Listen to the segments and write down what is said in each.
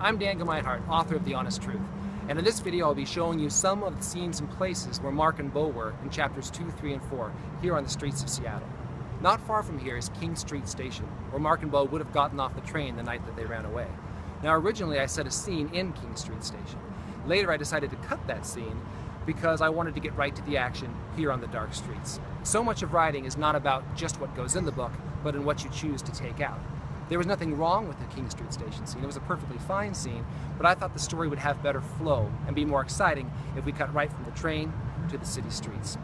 I'm Gemeinhart, author of The Honest Truth, and in this video I'll be showing you some of the scenes and places where Mark and Beau were in chapters 2, 3, and 4 here on the streets of Seattle. Not far from here is King Street Station, where Mark and Beau would have gotten off the train the night that they ran away. Now originally I set a scene in King Street Station. Later I decided to cut that scene because I wanted to get right to the action here on the dark streets. So much of writing is not about just what goes in the book, but in what you choose to take out. There was nothing wrong with the King Street Station scene. It was a perfectly fine scene, but I thought the story would have better flow and be more exciting if we cut right from the train to the city streets.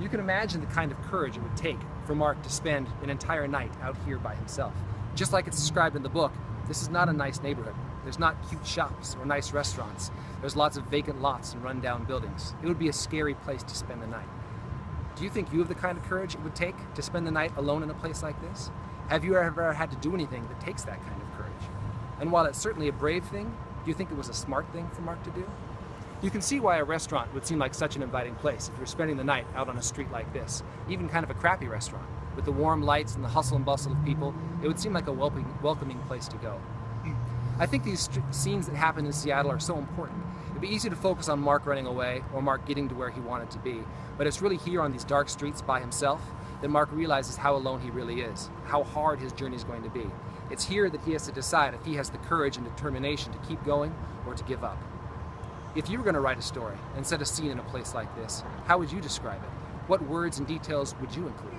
You can imagine the kind of courage it would take for Mark to spend an entire night out here by himself. Just like it's described in the book, this is not a nice neighborhood. There's not cute shops or nice restaurants. There's lots of vacant lots and run-down buildings. It would be a scary place to spend the night. Do you think you have the kind of courage it would take to spend the night alone in a place like this? Have you ever had to do anything that takes that kind of courage? And while it's certainly a brave thing, do you think it was a smart thing for Mark to do? You can see why a restaurant would seem like such an inviting place if you're spending the night out on a street like this, even kind of a crappy restaurant. With the warm lights and the hustle and bustle of people, it would seem like a welcoming place to go. I think these scenes that happen in Seattle are so important. It'd be easy to focus on Mark running away or Mark getting to where he wanted to be, but it's really here on these dark streets by himself that Mark realizes how alone he really is, how hard his journey is going to be. It's here that he has to decide if he has the courage and determination to keep going or to give up. If you were going to write a story and set a scene in a place like this, how would you describe it? What words and details would you include?